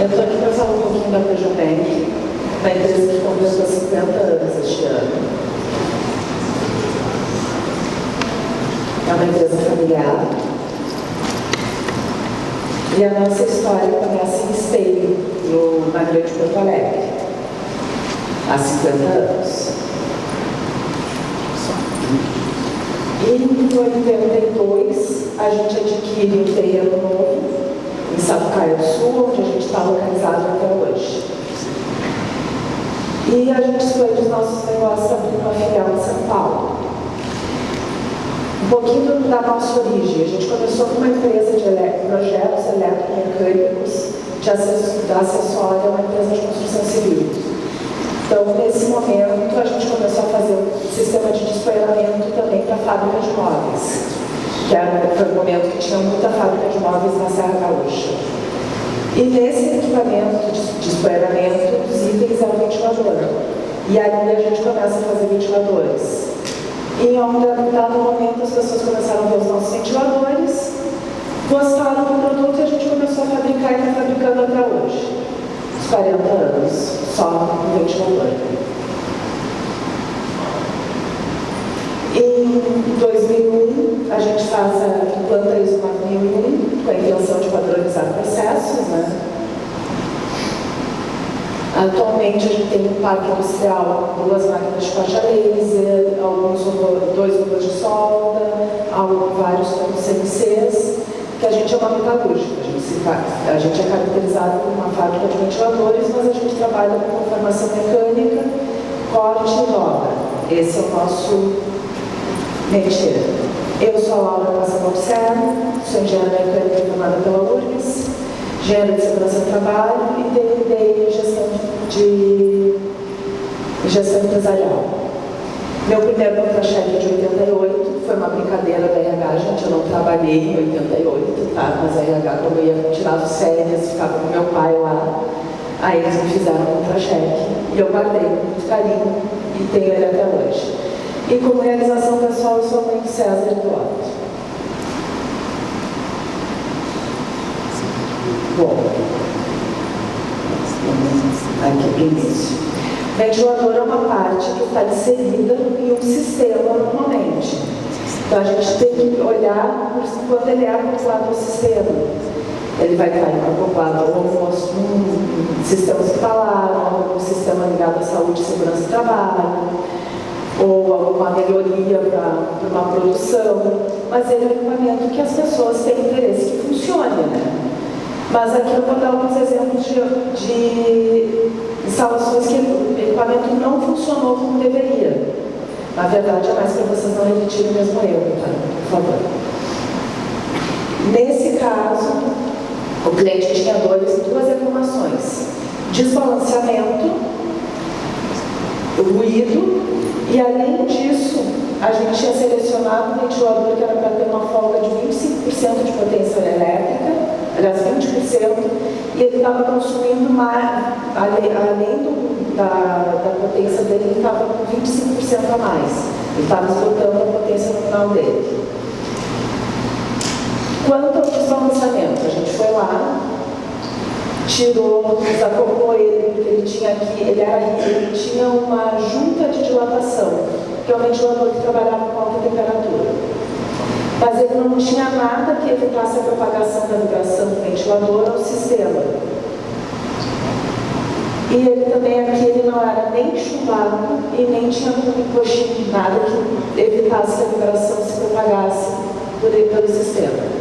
Eu estou aqui para falar um pouquinho da Peugeotec, da empresa que completou 50 anos este ano. É uma empresa familiar. E a nossa história começa em Esteio, na Grande Porto Alegre, há 50 anos. E em 82 a gente adquire um terreno novo em Sapucaia do Sul, onde a gente está localizado até hoje. E a gente expande os nossos negócios abrindo uma filial em São Paulo. Um pouquinho da nossa origem. A gente começou com uma empresa de projetos eletromecânicos de acessório a uma empresa de construção civil. Então, nesse momento, a gente começou a fazer um sistema de despoeiramento também para a fábrica de móveis, que foi o momento que tinha muita fábrica de móveis na Serra Gaúcha. E nesse equipamento de despoeiramento, os itens é o ventilador. E ali a gente começa a fazer ventiladores. E em um dado momento, as pessoas começaram a ver os nossos ventiladores, gostaram do produto e a gente começou a fabricar e está fabricando até hoje. 40 anos, só no ventilador. Em 2001, a gente faz a implanta ISO 9001, com a intenção de padronizar processos, né? Atualmente, a gente tem um parque industrial, 2 máquinas de faixa laser, dois robôs de solda, vários CNCs, que a gente é uma metalúrgica. A gente é caracterizado por uma fábrica de ventiladores, mas a gente trabalha com formação mecânica, corte e dobra. Esse é o nosso métier. Eu sou a Laura Passamonserno, sou engenheira mecânica formada pela URGS, engenheira de segurança do trabalho e tenho MBA em gestão empresarial. Meu primeiro contra-cheque de 88 foi uma brincadeira da RH, gente, eu não trabalhei em 88, tá? Mas a RH, quando eu ia tirar as férias, ficava com meu pai lá, aí eles me fizeram um contra-cheque e eu guardei com muito carinho e tenho ele até hoje. E como realização pessoal, eu sou mãe de César e do Otto. Bom, aqui para o início. Ventilador é uma parte que está inserida em um sistema normalmente. Então a gente tem que olhar quando ele é acoplado ao sistema. Ele vai estar acoplado ou um sistema hospitalar, ou um sistema ligado à saúde e segurança do trabalho, ou alguma melhoria para uma produção. Mas ele é um equipamento que as pessoas têm interesse que funcione, né? Mas aqui eu vou dar alguns exemplos de instalações que o equipamento não funcionou como deveria. Na verdade, é mais para vocês não repetirem o mesmo erro, tá? Por favor. Nesse caso, o cliente tinha duas reclamações: desbalanceamento, ruído, e além disso, a gente tinha selecionado um ventilador que era para ter uma folga de 25% de potência elétrica, aliás, 20%, e ele estava consumindo mais, além da potência dele, ele estava com 25% a mais. Ele estava esgotando a potência nominal dele. Quanto ao desbalanceamento, a gente foi lá, tirou, desacoplou ele, porque ele tinha uma junta de dilatação, que é um ventilador que trabalhava com alta temperatura. Mas ele não tinha nada que evitasse a propagação da vibração do ventilador ao sistema. E ele também aqui ele não era nem chumbado e nem tinha nada que evitasse que a vibração se propagasse pelo sistema.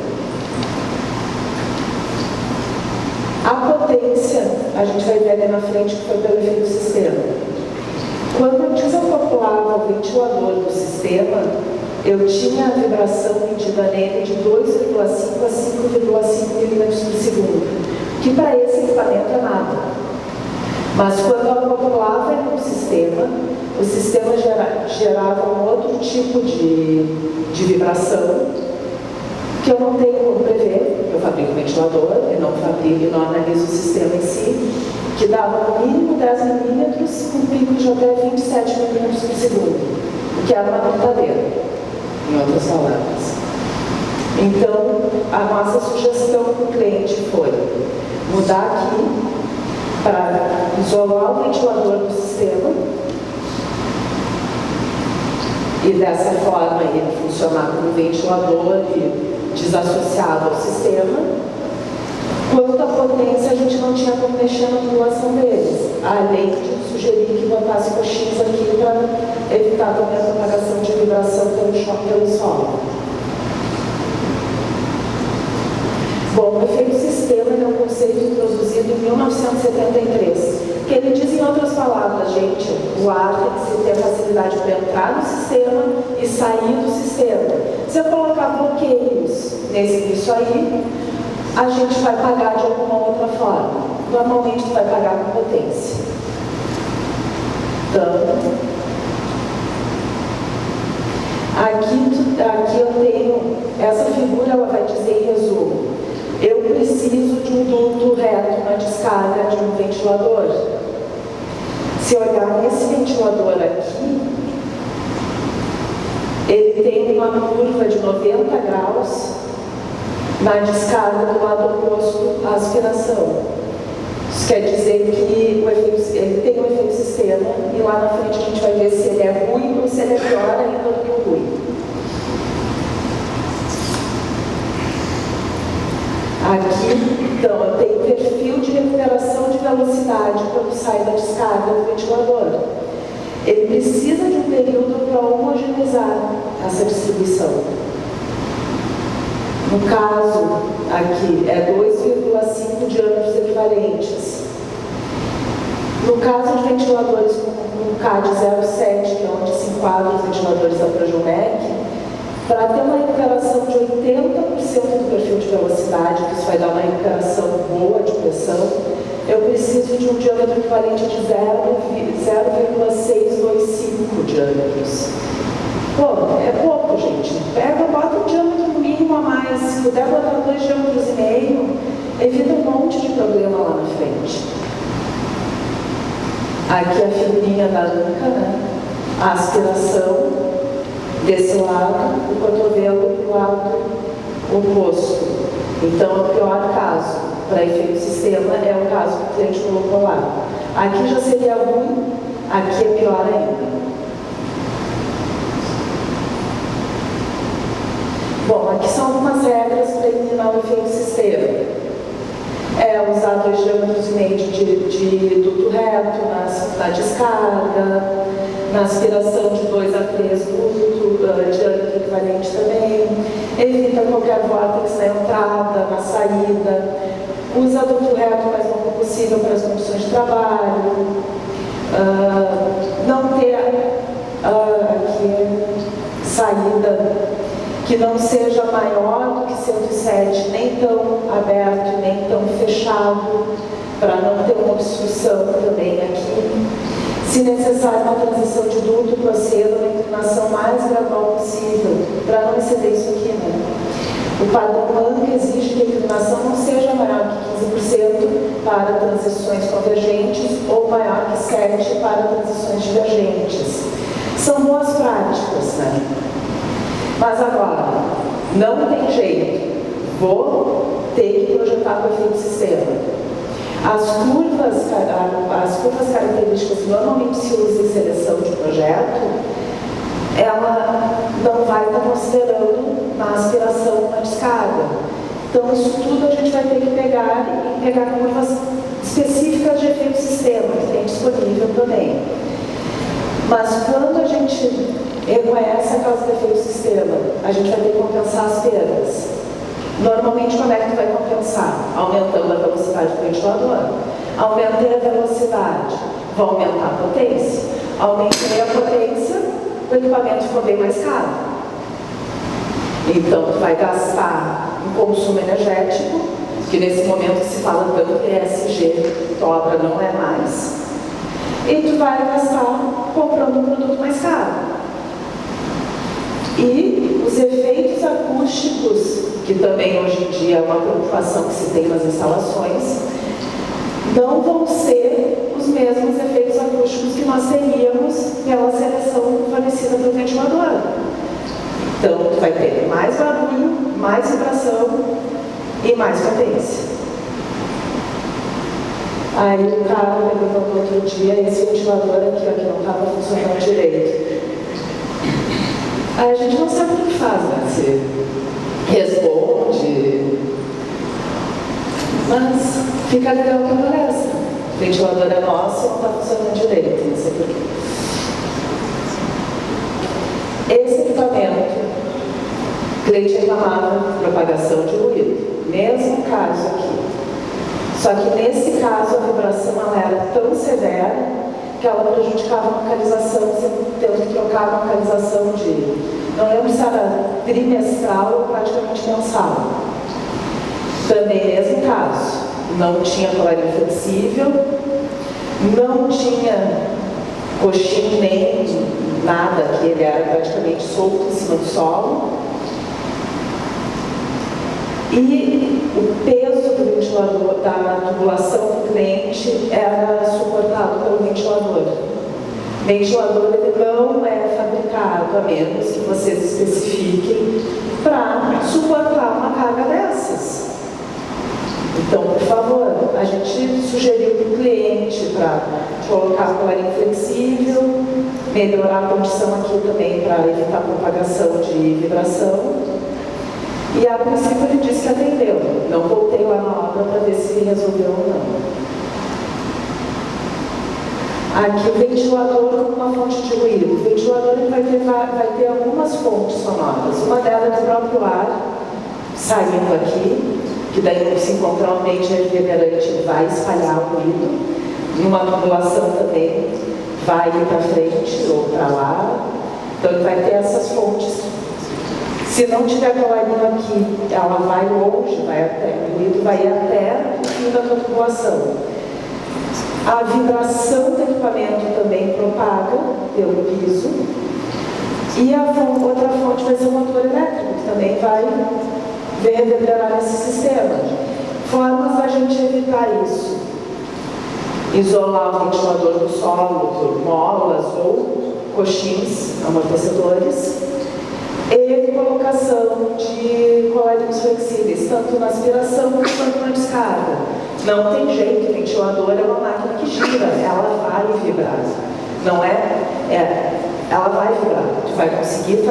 A potência, a gente vai ver ali na frente que foi pelo efeito do sistema. Quando eu desacoplava o ventilador do sistema, eu tinha a vibração medida nele de 2,5 a 5,5 milímetros por segundo, que para esse equipamento é nada. Mas quando eu acoplava ele no sistema, o sistema gerava um outro tipo de vibração, que eu não tenho como prever. Eu fabrico o ventilador, eu não analiso o sistema em si, que dava no mínimo 10 milímetros, com pico de até 27 milímetros por segundo, o que era uma brincadeira, em outras palavras. Então, a nossa sugestão para o cliente foi: mudar aqui para isolar o ventilador do sistema e dessa forma ele funcionar como ventilador e desassociado ao sistema. Quanto à potência, a gente não tinha como mexer na tubulação deles, além de sugerir que botasse coxins aqui para evitar também a propagação de vibração pelo choque pelo solo. Bom, o efeito sistema é um conceito introduzido em 1973, que ele diz em outras palavras, gente, o ar tem que ter facilidade para entrar no sistema e sair do sistema. Se eu colocar bloqueios nisso aí, a gente vai pagar de alguma outra forma. Normalmente vai pagar com potência. Então, aqui eu tenho, essa figura ela vai dizer em resumo, eu preciso de um duto reto na descarga de um ventilador. Se olhar nesse ventilador aqui, ele tem uma curva de 90 graus na descarga do lado oposto à aspiração. Isso quer dizer que ele tem um efeito sistema e lá na frente a gente vai ver se ele é ruim ou se ele é pior ainda do que o ruim. Aqui, então, eu tenho perfil de recuperação de velocidade quando sai da descarga do ventilador. Ele precisa de um período para homogeneizar essa distribuição. No caso, aqui, é 2,5 diâmetros equivalentes. No caso de ventiladores com K de 0,7, que é onde se enquadram os ventiladores da Progilmec, para ter uma recuperação de 80% do perfil de velocidade, que isso vai dar uma recuperação boa de pressão, eu preciso de um diâmetro equivalente de 0,625 diâmetros. Pô, é pouco, gente. Bota um diâmetro mínimo a mais. Se puder botar 2,5 diâmetros, evita um monte de problema lá na frente. Aqui a figurinha da nuca, né? A aspiração desse lado, o cotovelo do lado oposto. Então, o pior caso para efeito sistema é o caso que o cliente colocou lá. Aqui já seria ruim, aqui é pior ainda. Bom, aqui são algumas regras para eliminar o efeito sistema. É usar 2,5 diâmetros de duto reto na descarga, na aspiração de 2 a 3 duto, diâmetro equivalente também. Evita qualquer vórtice na entrada, na saída. Usa duto reto o mais longo possível para as condições de trabalho. Não ter aqui saída que não seja maior do que 107, nem tão aberto, nem tão fechado, para não ter uma obstrução também aqui. Se necessário, uma transição de duto, proceda uma inclinação mais gradual possível, para não exceder isso aqui, né? O padrão ANCA exige que a inclinação não seja maior que 15% para transições convergentes ou maior que 7% para transições divergentes. São boas práticas, né? Mas agora, não tem jeito, vou ter que projetar com efeito sistema. As curvas características que normalmente se usa em seleção de projeto, ela não vai estar considerando na aspiração, na descarga. Então, isso tudo a gente vai ter que pegar curvas específicas de efeito sistema, que tem disponível também. Mas quando a gente reconhece a causa do efeito sistema, a gente vai ter que compensar as perdas. Normalmente, como é que tu vai compensar? Aumentando a velocidade do ventilador. Aumentei a velocidade, vou aumentar a potência. Aumentei a potência, o equipamento ficou bem mais caro. Então, tu vai gastar um consumo energético, que nesse momento se fala tanto ESG, tua obra não é mais, e tu vai gastar comprando um produto mais caro. E os efeitos acústicos, que também hoje em dia é uma preocupação que se tem nas instalações, não vão ser os mesmos efeitos acústicos que nós teríamos pela seleção fornecida pelo ventilador. Então, tu vai ter mais barulho, mais vibração e mais potência. Aí o cara perguntou no outro dia, esse ventilador aqui, ó, que não estava funcionando direito. Aí a gente não sabe o que faz, né? Se responde, mas fica legal que aparece. O ventilador é nosso e não está funcionando direito, não sei porquê. Esse equipamento, o cliente reclamava propagação de ruído, mesmo caso aqui. Só que nesse caso a vibração ela era tão severa que ela prejudicava a localização, você tendo que trocar a localização de, não lembro se era trimestral ou praticamente mensal. Também mesmo caso, não tinha colarinho flexível, não tinha coxinho nem nada, que ele era praticamente solto em cima do solo. E o peso do ventilador, da tubulação do cliente, era suportado pelo ventilador. O ventilador ele não é fabricado, a menos que vocês especifiquem, para suportar uma carga dessas. Então, por favor, a gente sugeriu para o cliente para colocar colarinho flexível, melhorar a condição aqui também para evitar a propagação de vibração. E a princípio ele disse que atendeu. Não voltei lá na obra para ver se ele resolveu ou não. Aqui o ventilador como uma fonte de ruído. O ventilador ele vai ter algumas fontes sonoras. Uma delas é o próprio ar saindo aqui, que daí se encontrar um ambiente reverberante vai espalhar o ruído. Numa tubulação também vai ir para frente ou para lá. Então ele vai ter essas fontes. Se não tiver colarinho aqui, ela vai longe, vai até, o ruído vai até o fim da tubulação. A vibração do equipamento também propaga pelo piso. E a outra fonte vai ser o motor elétrico, que também vai reverberar nesse sistema. Formas da gente evitar isso: isolar o ventilador do solo por molas ou coxins amortecedores. E colocação de colarinhos flexíveis, tanto na aspiração quanto na descarga. Não tem jeito, o ventilador é uma máquina que gira, ela vai vibrar. Não ela vai vibrar. Tu vai conseguir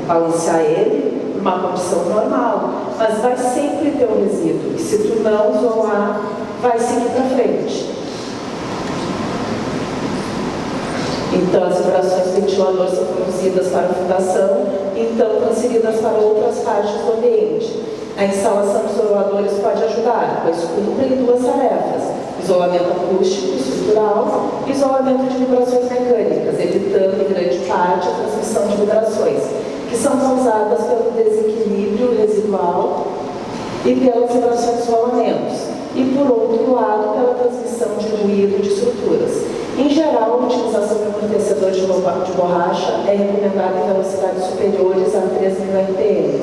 balancear ele numa condição normal, mas vai sempre ter um resíduo. E se tu não isolar, vai seguir para frente. Então, as vibrações do ventilador são produzidas para a fundação, então transferidas para outras partes do ambiente. A instalação dos isoladores pode ajudar, pois cumprem duas tarefas: isolamento acústico estrutural e isolamento de vibrações mecânicas, evitando em grande parte a transmissão de vibrações, que são causadas pelo desequilíbrio residual e pelas vibrações dos rolamentos. E, por outro lado, pela transmissão de ruído de estruturas. Em geral, a utilização de amortecedor de borracha é recomendada em velocidades superiores a 3.000 RPM.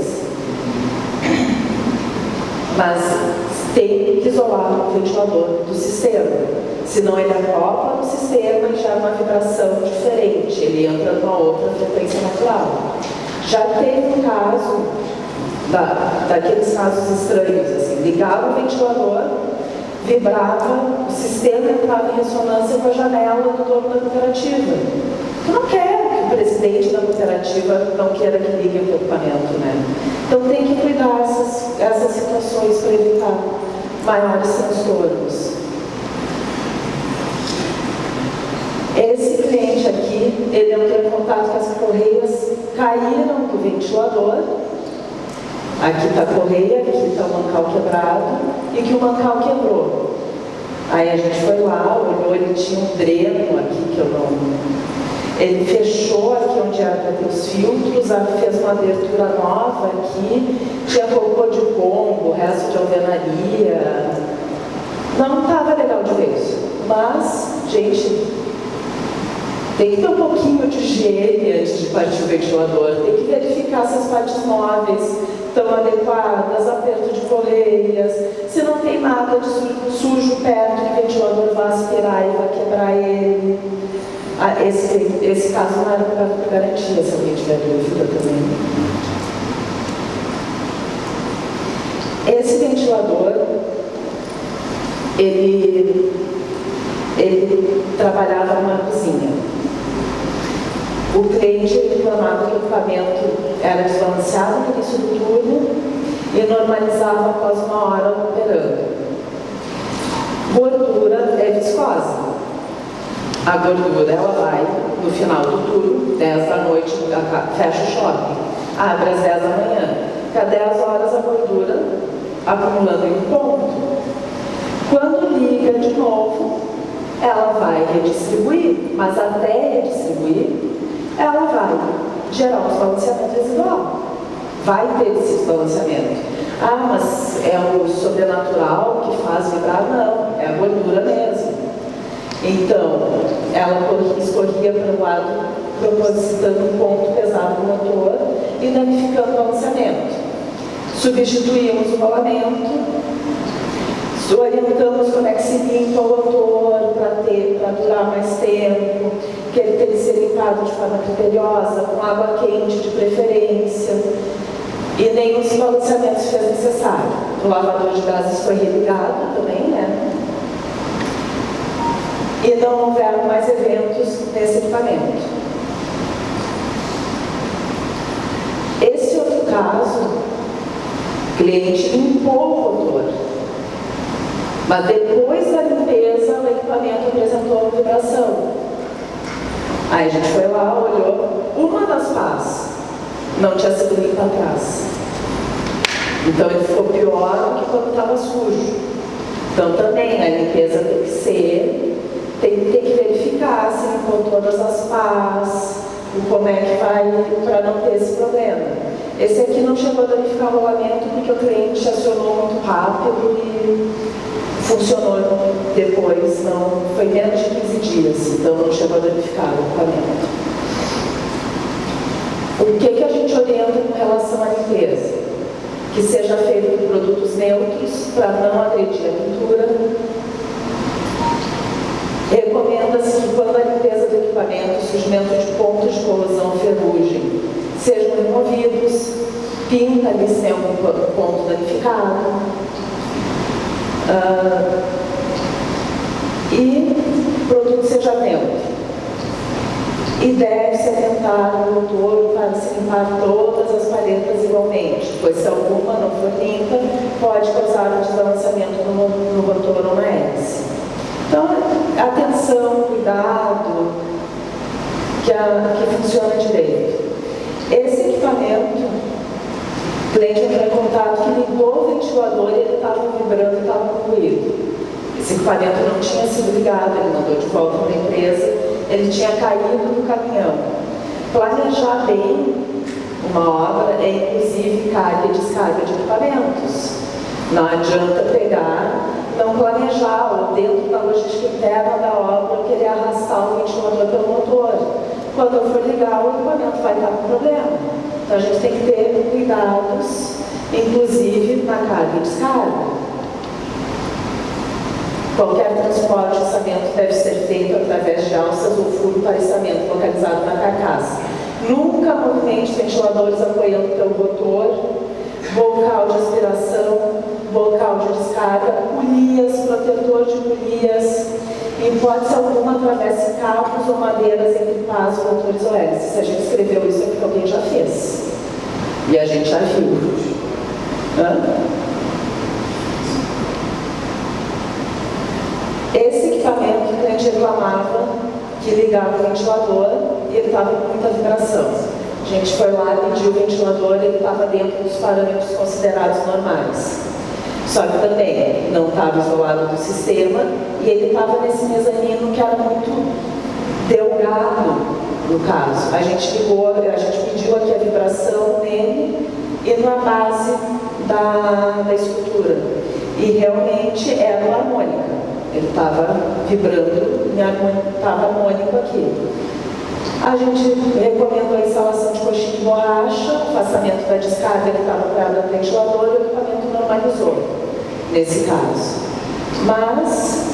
Mas tem que isolar o ventilador do sistema, senão ele acopla no sistema e já é uma vibração diferente, ele entra numa outra frequência natural. Já teve um caso, daqueles casos estranhos, assim, ligava o ventilador, vibrava, o sistema entrava em ressonância com a janela do dono da cooperativa. Tu não quer que o presidente da cooperativa não queira que ligue o equipamento, né? Então tem que cuidar essas situações para evitar maiores transtornos. Esse cliente aqui, ele entrou em contato com as correias, caíram do ventilador. Aqui está a correia, aqui está o mancal quebrado e que o mancal quebrou. Aí a gente foi lá, olhou, ele tinha um dreno aqui que eu não... Ele fechou aqui onde era para ter os filtros, fez uma abertura nova aqui, tinha cocô de pombo, resto de alvenaria. Não estava legal de ver isso. Mas, gente, tem que ter um pouquinho de higiene antes de partir o ventilador. Tem que verificar se as partes móveis estão adequadas, aperto de correias, se não tem nada de sujo perto que o ventilador vai aspirar e vai quebrar ele. Esse caso não era para garantia, se alguém tiver dúvida também. Esse ventilador, ele Ele trabalhava numa cozinha. O cliente reclamava que o equipamento era desbalanceado no início do turno e normalizava após uma hora operando. Gordura é viscosa. A gordura, ela vai no final do turno, 10 da noite, fecha o shopping, abre às 10 da manhã. Fica 10 horas a gordura acumulando em um ponto. Quando liga de novo, ela vai redistribuir, mas até redistribuir, ela vai gerar um desbalanceamento residual. Vai ter esse desbalanceamento. Ah, mas é o sobrenatural que faz vibrar? Não, é a gordura mesmo. Então, ela escorria para o lado, propositando um ponto pesado no motor e danificando o balanceamento. Substituímos o rolamento, orientamos como é que se limpa o motor para durar mais tempo, que ele tem que ser limpado de forma criteriosa, com água quente de preferência, e nenhum desbalanceamento se fez necessário. O lavador de gases foi religado também, né? E não houveram mais eventos nesse equipamento. Esse outro caso, o cliente limpou o motor, mas depois da limpeza o equipamento apresentou vibração. Aí a gente foi lá, olhou, uma das pás não tinha sido limpa atrás. Então ele ficou pior do que quando estava sujo. Então também a limpeza tem que ser, tem que verificar se limpou todas as pás, como é que vai, para não ter esse problema. Esse aqui não chegou a danificar o rolamento porque o cliente acionou muito rápido e funcionou depois, não, foi menos de 15 dias, então não chegou a danificar o equipamento. O que a gente orienta com relação à limpeza? Que seja feito com produtos neutros para não agredir a pintura. Recomenda-se que quando a limpeza do equipamento, o surgimento de pontos de corrosão ou ferrugem sejam removidos, pinta ali se tem algum ponto danificado. E o produto seja neutro. E deve-se atentar no motor para se limpar todas as paletas igualmente, pois se alguma não for limpa, pode causar um desbalanceamento no motor ou na hélice. Então, atenção, cuidado, que funciona direito. Esse equipamento, o cliente entrou em contato que ligou o ventilador e ele estava vibrando e estava com ruído. Esse equipamento não tinha sido ligado, ele mandou de volta para a empresa, ele tinha caído no caminhão. Planejar bem uma obra é inclusive carga e descarga de equipamentos. Não adianta pegar, não planejar, ou dentro da logística interna da obra, querer arrastar o ventilador pelo motor. Quando eu for ligar, o equipamento vai estar com problema. Então a gente tem que ter cuidados, inclusive na carga e descarga. Qualquer transporte de içamento deve ser feito através de alças ou furo para içamento localizado na carcaça. Nunca movimente ventiladores apoiando pelo rotor, bocal de aspiração, bocal de descarga, polias, protetor de polias. Em hipótese alguma, atravesse cabos ou madeiras entre pás, rotores ou hélices. Se a gente escreveu isso é porque alguém já fez. E a gente já viu. Esse equipamento, o cliente reclamava que ligava o ventilador e ele estava com muita vibração. A gente foi lá, mediu o ventilador e ele estava dentro dos parâmetros considerados normais. Só que também não estava isolado do sistema e ele estava nesse mezanino que era muito delgado, no caso. A gente mediu aqui a vibração nele e na base da estrutura. E realmente era uma harmônica. Ele estava vibrando, estava harmônico aqui. A gente recomendou a instalação de coxinha de borracha, o afastamento da descarga, ele estava apoiado no ventilador e o equipamento normalizou, nesse caso. Mas,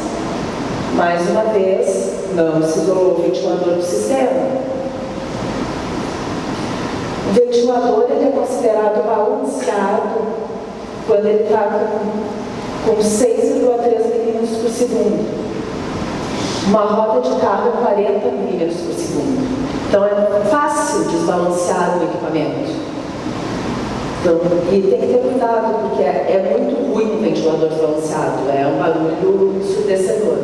mais uma vez, não se isolou o ventilador do sistema. O ventilador ele é considerado balanceado quando ele está com 6,3 milímetros por segundo. Uma roda de carro é 40 milímetros por segundo. Então é fácil desbalancear o equipamento. Então, e tem que ter cuidado, porque é muito ruim o ventilador desbalanceado, é um barulho ensurdecedor.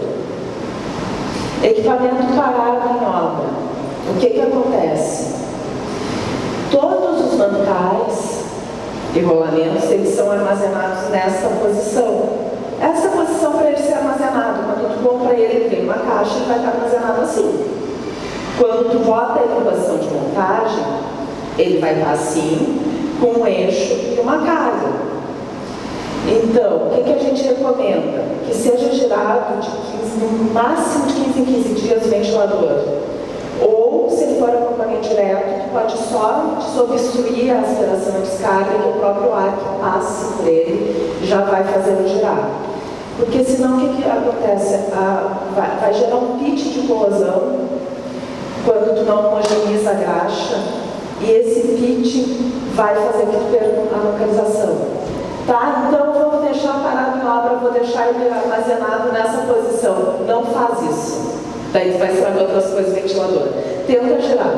Equipamento parado em obra. O que acontece? Todos os mancais e rolamentos, eles são armazenados nessa posição. Essa posição para ele ser armazenado, quando tu compra ele vem uma caixa e vai estar armazenado assim. Quando tu bota a equação de montagem, ele vai estar assim, com um eixo e uma carga. Então, o que a gente recomenda? Que seja girado no máximo de 15 em 15 dias o ventilador. Ou, se ele for acompanhamento direto, tu pode só desobstruir a aspiração e descarga e o próprio ar que passe por ele já vai fazendo girar. Porque senão o que acontece? Vai gerar um pitch de corrosão quando tu não homogeneiza a graxa, e esse pitch vai fazer que tu perca a localização. Tá? Então eu vou deixar parado em obra, vou deixar ele armazenado nessa posição. Não faz isso. Daí tu vai estragar outras coisas do ventilador. Tenta girar.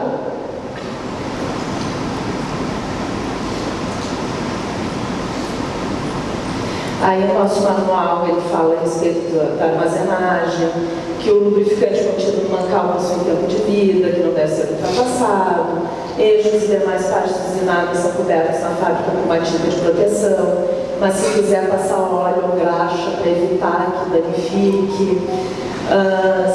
Aí o nosso manual ele fala a respeito da armazenagem, que o lubrificante contido no mancal possui um tempo de vida, que não deve ser ultrapassado, eixos e demais partes usinadas são cobertos na fábrica com uma tinta de proteção, mas se quiser passar óleo ou graxa para evitar que danifique,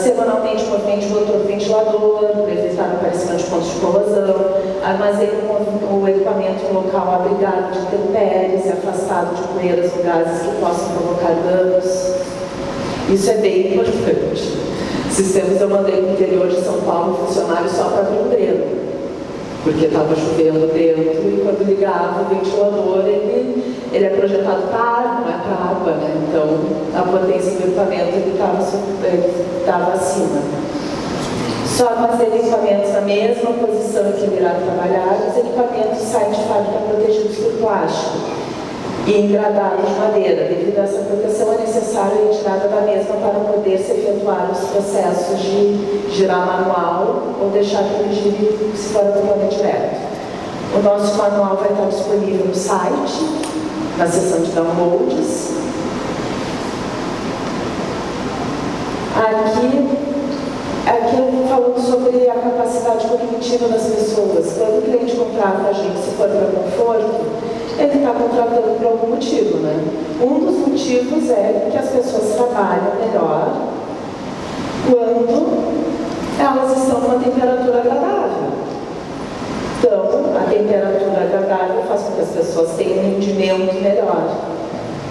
semanalmente movimente o motor do ventilador para evitar o aparecimento de pontos de corrosão, armazene o equipamento em local abrigado de intempéries e afastado de poeiras ou gases que possam provocar danos. Isso é bem importante. Esses tempos eu mandei para o interior de São Paulo um funcionário só para abrir o dreno, porque estava chovendo dentro e quando ligava o ventilador ele é projetado para ar, não é para água, né? Então a potência do equipamento estava acima. Só armazena equipamentos na mesma posição que ele irá trabalhar, os equipamentos saem de fábrica protegidos por plástico e engradados de madeira. Devido a essa proteção, é necessária a retirada da mesma para poder se efetuar os processos de girar manual ou deixar que ele gire se for totalmente direto. O nosso manual vai estar disponível no site, na seção de downloads. Aqui falando sobre a capacidade cognitiva das pessoas. Quando o cliente contrata a gente, se for para conforto, ele está contratando por algum motivo, né? Um dos motivos é que as pessoas trabalham melhor quando elas estão numa temperatura agradável. Então, a temperatura agradável faz com que as pessoas tenham um rendimento melhor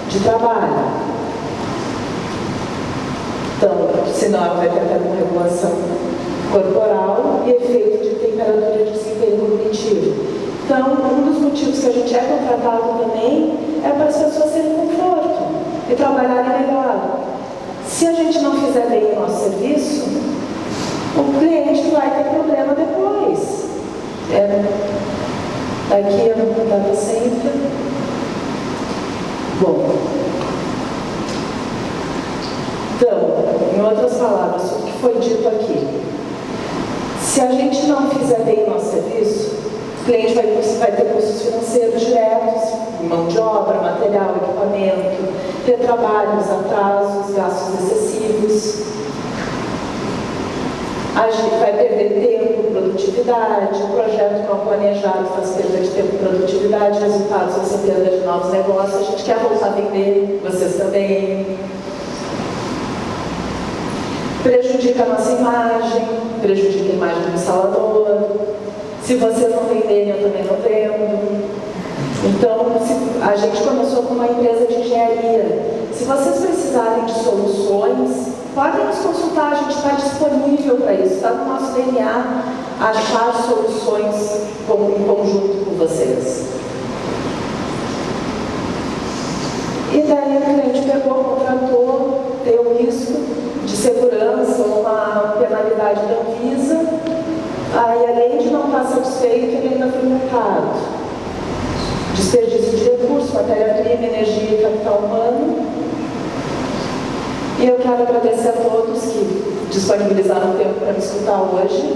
de trabalho. Então, senão ela vai ter até uma regulação corporal e efeito de temperatura de desempenho cognitivo. Então, um dos motivos que a gente é contratado também é para as pessoas terem conforto e trabalharem melhor. Se a gente não fizer bem o nosso serviço, o cliente vai ter problema depois. Aqui eu não dava sempre. Bom. Então, em outras palavras, o que foi dito aqui? Se a gente não fizer bem o nosso serviço, o cliente vai ter custos financeiros diretos, mão de obra, material, equipamento, retrabalhos, atrasos, gastos excessivos. A gente vai perder tempo, produtividade, o projeto não planejado faz perda de tempo e produtividade, resultados vai ser perda de novos negócios, a gente quer voltar a vender, vocês também. Prejudica a nossa imagem, prejudica a imagem do instalador. Se vocês não venderem, eu também não vendo. Então, a gente começou com uma empresa de engenharia. Se vocês precisarem de soluções, podem nos consultar, a gente está disponível para isso. Está no nosso DNA achar soluções em conjunto com vocês. E daí o cliente pegou, contratou, tem o risco de segurança, uma penalidade da Anvisa, aí além de não estar satisfeito, ele ainda foi multado. Desperdício de recursos, matéria-prima, energia e capital humano. E eu quero agradecer a todos que disponibilizar um tempo para me escutar hoje.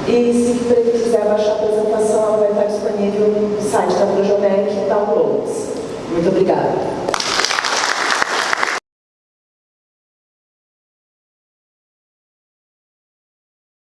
E se ele quiser baixar a apresentação, ela vai estar disponível no site da Projomec Downloads. Muito obrigada.